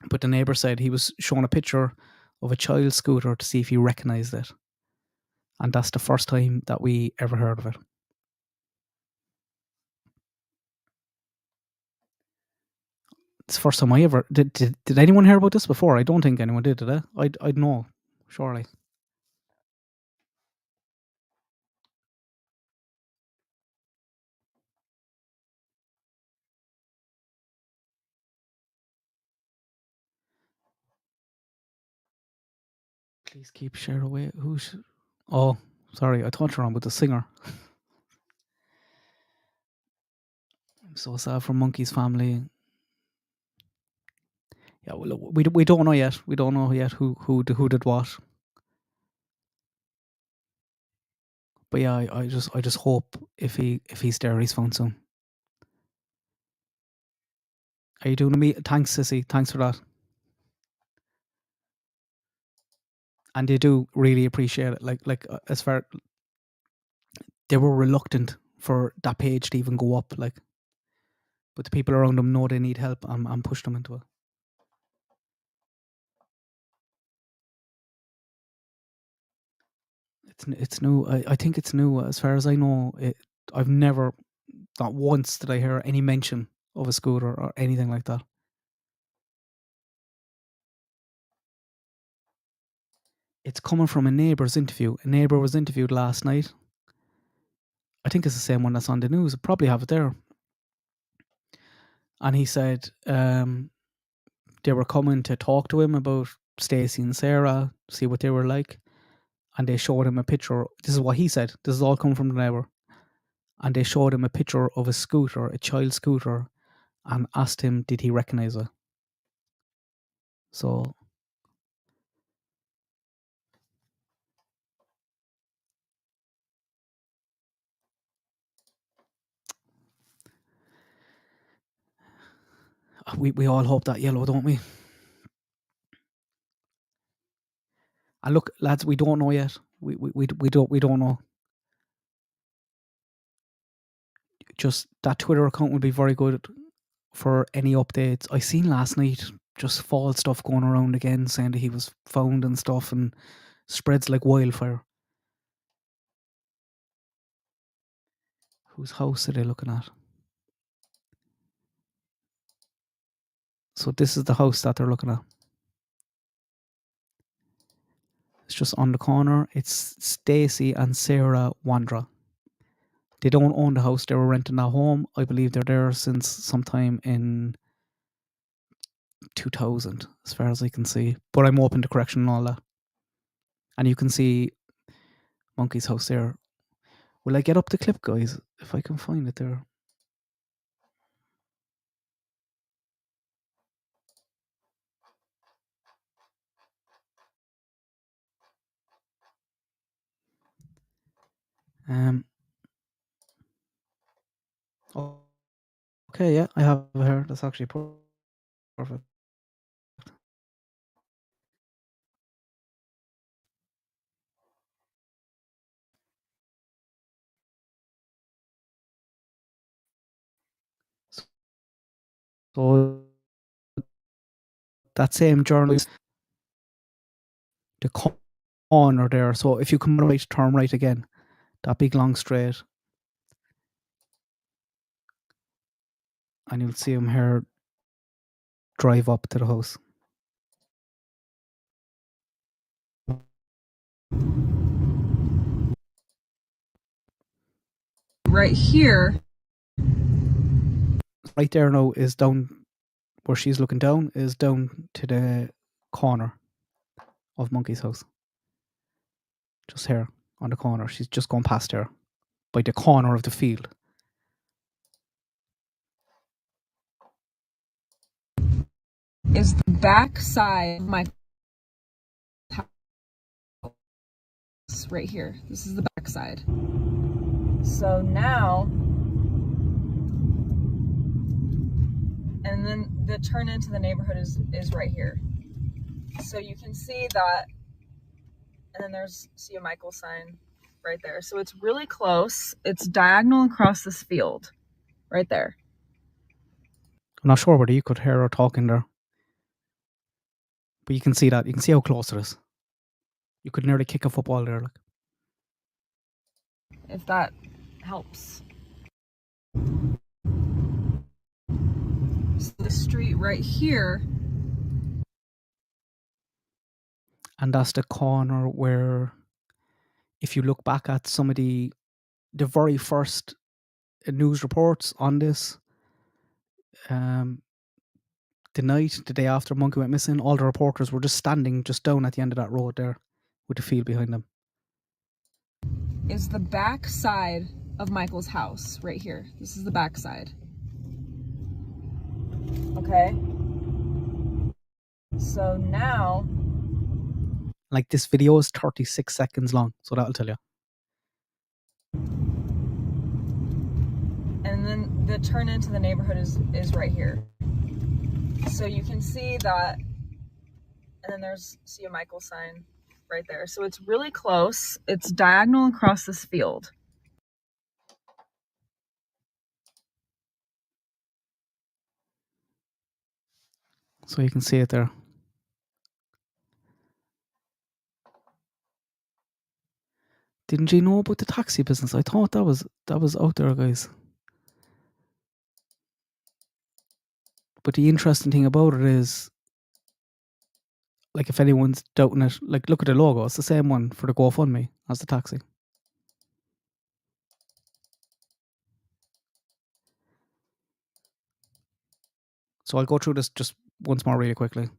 Speaker 1: But the neighbour said he was shown a picture of a child's scooter to see if he recognised it. And that's the first time that we ever heard of it. It's the first time I ever... Did anyone hear about this before? I don't think anyone did they? I'd know, surely. Please keep share away. Who's... Oh, sorry, I thought you were on with the singer. I'm so sad for Monkey's family. Yeah, well, we don't know yet. We don't know yet who did what. But yeah, I just hope if he's there, he's found soon. Are you doing me? Thanks, Sissy. Thanks for that. And they do really appreciate it. Like as far they were reluctant for that page to even go up. Like, but the people around them know they need help and push them into it. It's new. I think it's new. As far as I know, I've never, not once did I hear any mention of a scooter or anything like that. It's coming from a neighbour's interview. A neighbour was interviewed last night. I think it's the same one that's on the news. I probably have it there. And he said they were coming to talk to him about Stacey and Sarah, see what they were like. And they showed him a picture. This is what he said. This is all coming from the neighbour. And they showed him a picture of a scooter, a child's scooter, and asked him, did he recognise it? So we all hope that yellow, don't we? And look, lads, we don't know yet. We don't know. just that Twitter account would be very good for any updates. I seen last night just false stuff going around again, saying that he was found and stuff, and spreads like wildfire. Whose house are they looking at? So this is the house that they're looking at. It's just on the corner. It's Stacy and Sarah Wandra. They don't own the house. They were renting that home. I believe they're there since sometime in 2000, as far as I can see. But I'm open to correction and all that. And you can see Monkey's house there. Will I get up the clip, guys? If I can find it there. Oh, okay, yeah, I have it here. That's actually perfect. So that same journalist, the corner there. So if you come right, turn right again. That big long straight. And you'll see him here drive up to the house.
Speaker 2: Right here.
Speaker 1: Right there now is down where she's looking down, is down to the corner of Monkey's house. Just here on the corner. She's just gone past her by the corner of the field.
Speaker 2: Is the back side of my house right here. This is the back side. So now, and then the turn into the neighborhood is right here. So you can see that, and then there's see a Michael sign right there. So it's really close. It's diagonal across this field, right there.
Speaker 1: I'm not sure whether you could hear her talking there, but you can see that. You can see how close it is. You could nearly kick a football there, like.
Speaker 2: If that helps. So the street right here.
Speaker 1: And that's the corner where, if you look back at some of the very first news reports on this, the day after Monkey went missing, all the reporters were just standing just down at the end of that road there with the field behind them.
Speaker 2: Is the back side of Michael's house right here. This is the back side. Okay. So now,
Speaker 1: like, this video is 36 seconds long, so that'll tell you.
Speaker 2: And then the turn into the neighborhood is right here. So you can see that, and then there's see a Michael sign right there. So it's really close. It's diagonal across this field.
Speaker 1: So you can see it there. Didn't you know about the taxi business? I thought that was out there, guys. But the interesting thing about it is, like, if anyone's doubting it, like, look at the logo. It's the same one for the GoFundMe as the taxi. So I'll go through this just once more really quickly.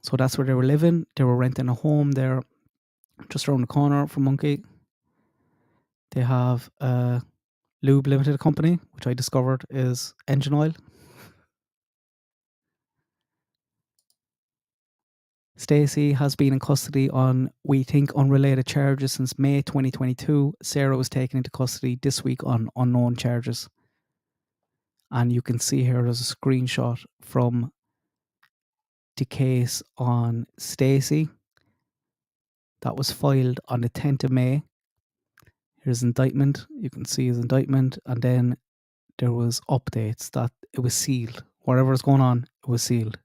Speaker 1: So that's where they were living. They were renting a home there just around the corner from Monkey. They have a lube limited company, which I discovered is engine oil. Stacey has been in custody on, we think, unrelated charges since May 2022. Sarah was taken into custody this week on unknown charges. And you can see here there's a screenshot from the case on Stacey that was filed on the 10th of May. Here's indictment. You can see his indictment, and then there was updates that it was sealed. Whatever was going on, it was sealed.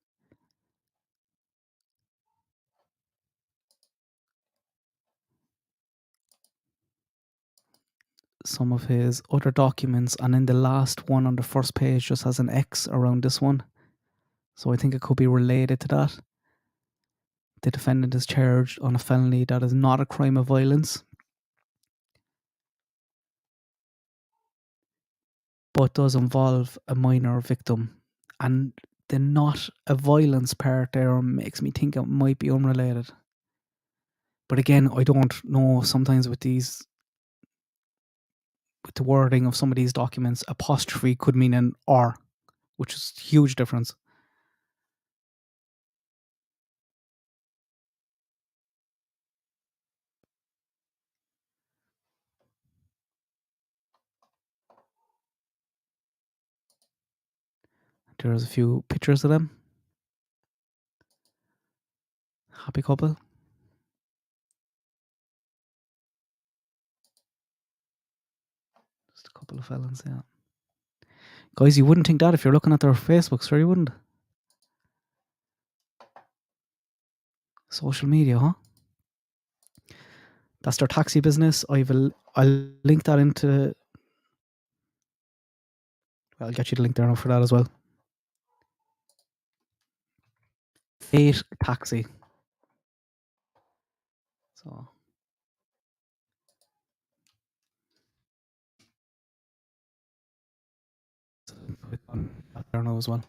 Speaker 1: Some of his other documents, and then the last one on the first page just has an X around this one. So I think it could be related to that. The defendant is charged on a felony that is not a crime of violence, but does involve a minor victim. And the not a violence part there makes me think it might be unrelated. But again, I don't know. Sometimes with the wording of some of these documents, apostrophe could mean an R, which is a huge difference. There's a few pictures of them. Happy couple. Just a couple of felons, yeah. Guys, you wouldn't think that if you're looking at their Facebooks, sure you wouldn't. Social media, huh? That's their taxi business. I'll link that into... I'll get you the link there now for that as well. Fate Taxi. So... I don't know as well.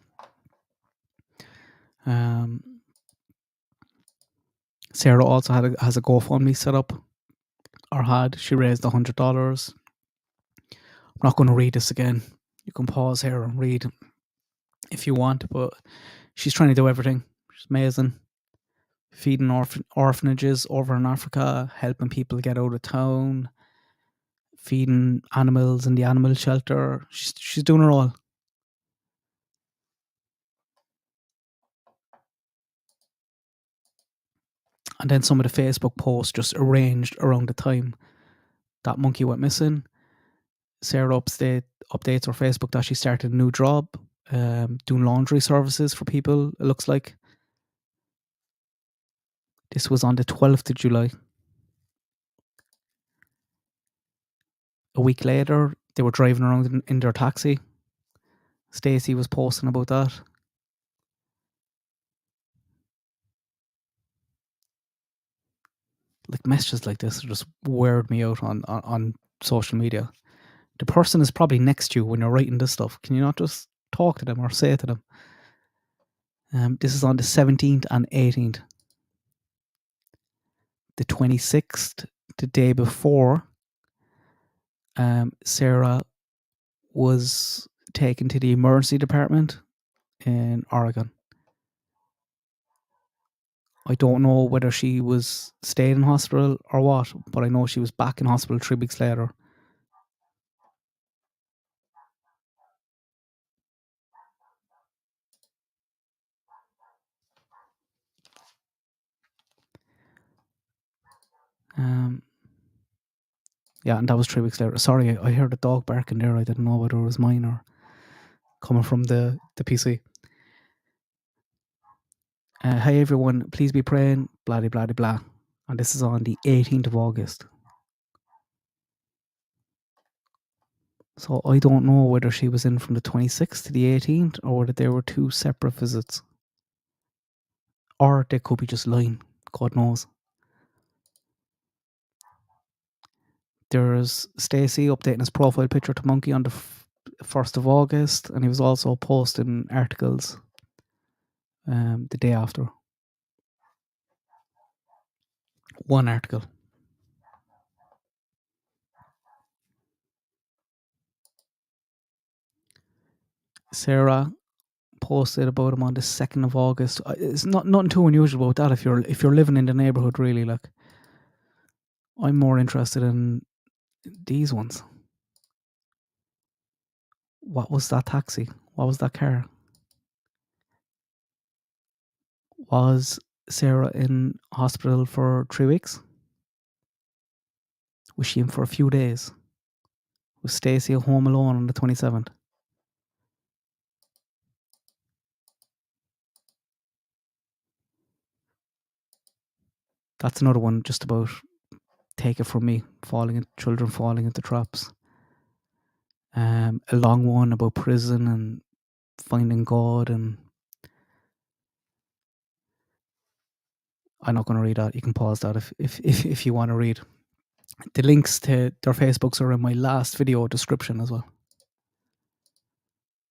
Speaker 1: Sarah also has a GoFundMe set up, or had. She raised $100. I'm not going to read this again. You can pause here and read if you want, but she's trying to do everything. She's amazing. Feeding orphanages over in Africa, helping people get out of town, feeding animals in the animal shelter. She's doing it all. And then some of the Facebook posts just arranged around the time that monkey went missing. Sarah updates her Facebook that she started a new job, doing laundry services for people, it looks like. This was on the 12th of July. A week later, they were driving around in their taxi. Stacey was posting about that. Like, messages like this just weird me out on social media. The person is probably next to you when you're writing this stuff. Can you not just talk to them or say to them? This is on the 17th and 18th. The 26th, the day before, Sarah was taken to the emergency department in Oregon. I don't know whether she was staying in hospital or what, but I know she was back in hospital 3 weeks later. Yeah, and that was 3 weeks later. Sorry, I heard a dog barking there. I didn't know whether it was mine or coming from the PC. Hey everyone, please be praying, blah, blah, blah, blah. And this is on the 18th of August. So I don't know whether she was in from the 26th to the 18th or whether there were two separate visits. Or they could be just lying. God knows. There's Stacey updating his profile picture to Monkey on the 1st of August, and he was also posting articles the day after. One article. Sarah posted about him on the 2nd of August. It's nothing too unusual about that if you're living in the neighbourhood, really. Like, I'm more interested in these ones. What was that taxi? What was that car? Was Sarah in hospital for 3 weeks? Was she in for a few days? Was Stacey home alone on the 27th? That's another one just about take it from me, children falling into traps. A long one about prison and finding God, and I'm not going to read that. You can pause that if you want to read. The links to their Facebooks are in my last video description as well.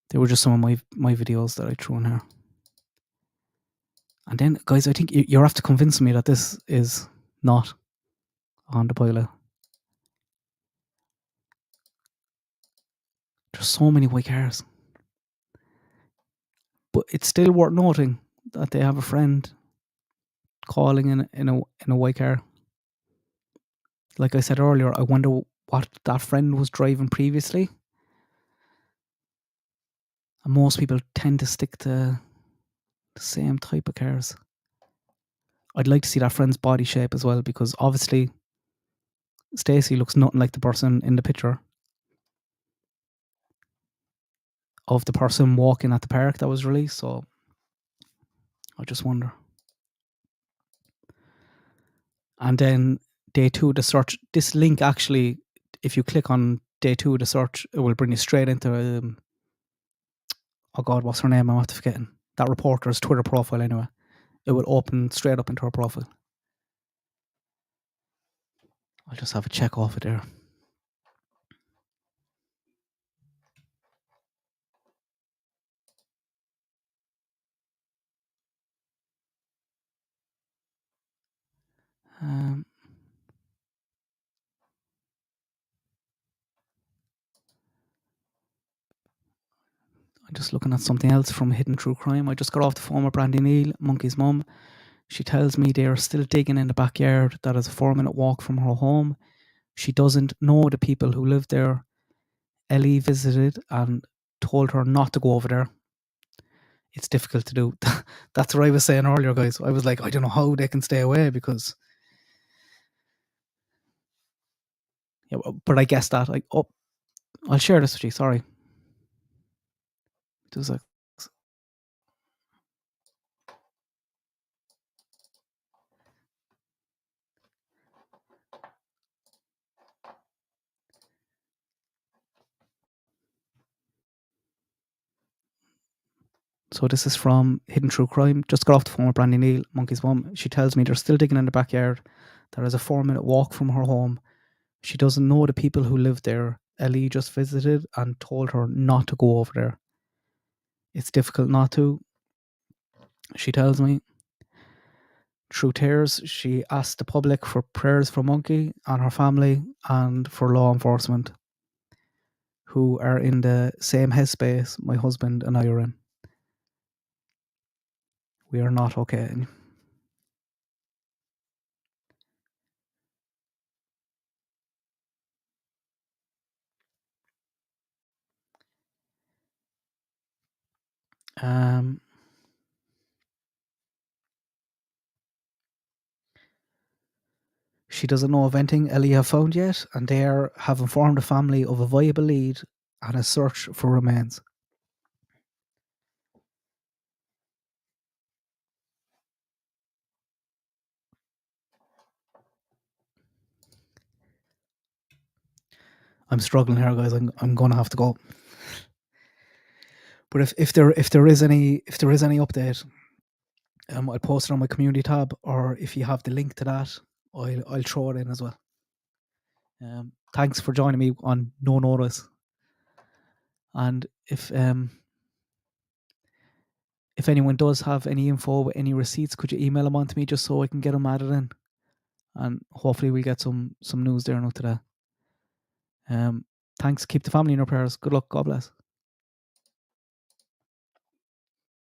Speaker 1: They were just some of my videos that I threw in here. And then, guys, I think you have to convince me that this is not on the pilot. There's so many white cars. But it's still worth noting that they have a friend calling in a white car. Like I said earlier, I wonder what that friend was driving previously. And most people tend to stick to the same type of cars. I'd like to see that friend's body shape as well, because obviously Stacey looks nothing like the person in the picture of the person walking at the park that was released. So I just wonder. And then day 2 of the search, this link actually, if you click on day 2 of the search, it will bring you straight into oh God, what's her name? I'm after forgetting. That reporter's Twitter profile anyway. It will open straight up into her profile. I'll just have a check off it there. I'm just looking at something else from Hidden True Crime. I just got off the phone with Brandy Neal, Monkey's mum. She tells me they are still digging in the backyard that is a 4-minute walk from her home. She doesn't know the people who live there. Ellie visited and told her not to go over there. It's difficult to do. That's what I was saying earlier, guys. I was like, I don't know how they can stay away, because yeah, but I guess that I'll share this with you. Sorry. It was like, so this is from Hidden True Crime. Just got off the phone with Brandy Neal, Monkey's mum. She tells me they're still digging in the backyard. There is a 4-minute walk from her home. She doesn't know the people who live there. Ellie just visited and told her not to go over there. It's difficult not to, she tells me. Through tears, she asked the public for prayers for Monkey and her family, and for law enforcement, who are in the same headspace my husband and I are in. We are not okay. She doesn't know of anything Ellie have found yet, and they have informed the family of a viable lead and a search for remains. I'm struggling here, guys. I'm going to have to go. But if there is any update, I'll post it on my community tab, or if you have the link to that, I'll throw it in as well. Thanks for joining me on No Notice. And if anyone does have any info with any receipts, could you email them on to me just so I can get them added in? And hopefully we'll get some news there now today. Thanks. Keep the family in your prayers. Good luck. God bless.